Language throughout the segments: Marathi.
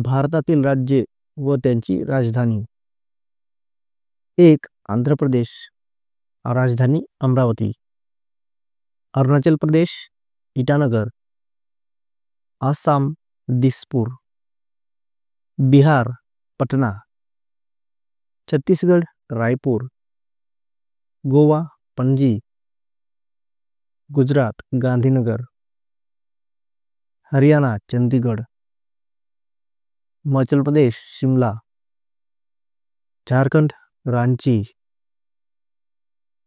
भारतातील राज्ये व त्यांची राजधानी. 1. आंध्र प्रदेश, राजधानी अमरावती. अरुणाचल प्रदेश, ईटानगर. आसाम, दिसपूर. बिहार, पटना. छत्तीसगड, रायपूर. गोवा, पणजी. गुजरात, गांधीनगर. हरियाणा, चंदीगड. हिमाचल प्रदेश, शिमला. झारखंड, रांची.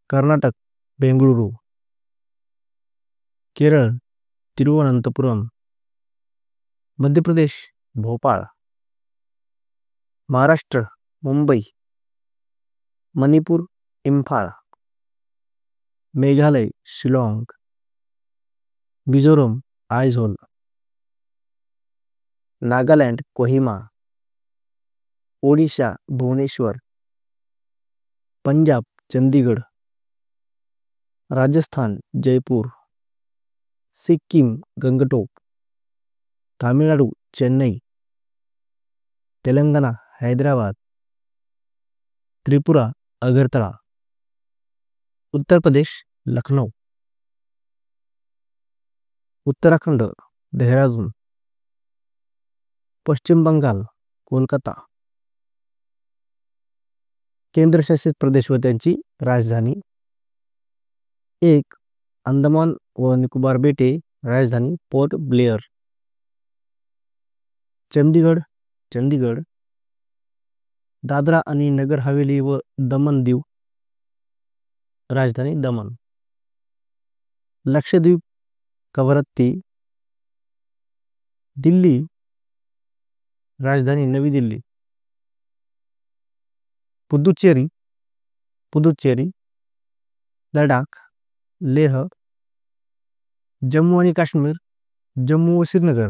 कर्नाटक, बेंगळुरू. केरळ, तिरुवनंतपुरम. मध्य प्रदेश, भोपाळ. महाराष्ट्र, मुंबई. मणिपूर, इम्फाळ. मेघालय, शिलाँग. मिझोरम, आयझोल. नागालँड, कोहिमा. ओडिशा, भुवनेश्वर. पंजाब, चंदीगड. राजस्थान, जयपूर. सिक्कीम, गंगटोक. तामिळनाडू, चेन्नई. तेलंगणा, हैदराबाद. त्रिपुरा, अगरतळा. उत्तर प्रदेश, लखनौ. उत्तराखंड, देहरादून. पश्चिम बंगाल, कोलकाता. केंद्रशासित प्रदेश व त्यांची राजधानी. 1. अंदमान व निकोबार बेटे, राजधानी पोर्ट ब्लेअर. चंदीगड, चंदीगड. दादरा आणि नगर हवेली व दमन दीव, राजधानी दमन. लक्षद्वीप, कवरत्ती. दिल्ली, राजधानी नवी दिल्ली. पुदुचेरी, पुदुचेरी. लडाख, लेह. जम्मू आणि काश्मीर, जम्मू व श्रीनगर.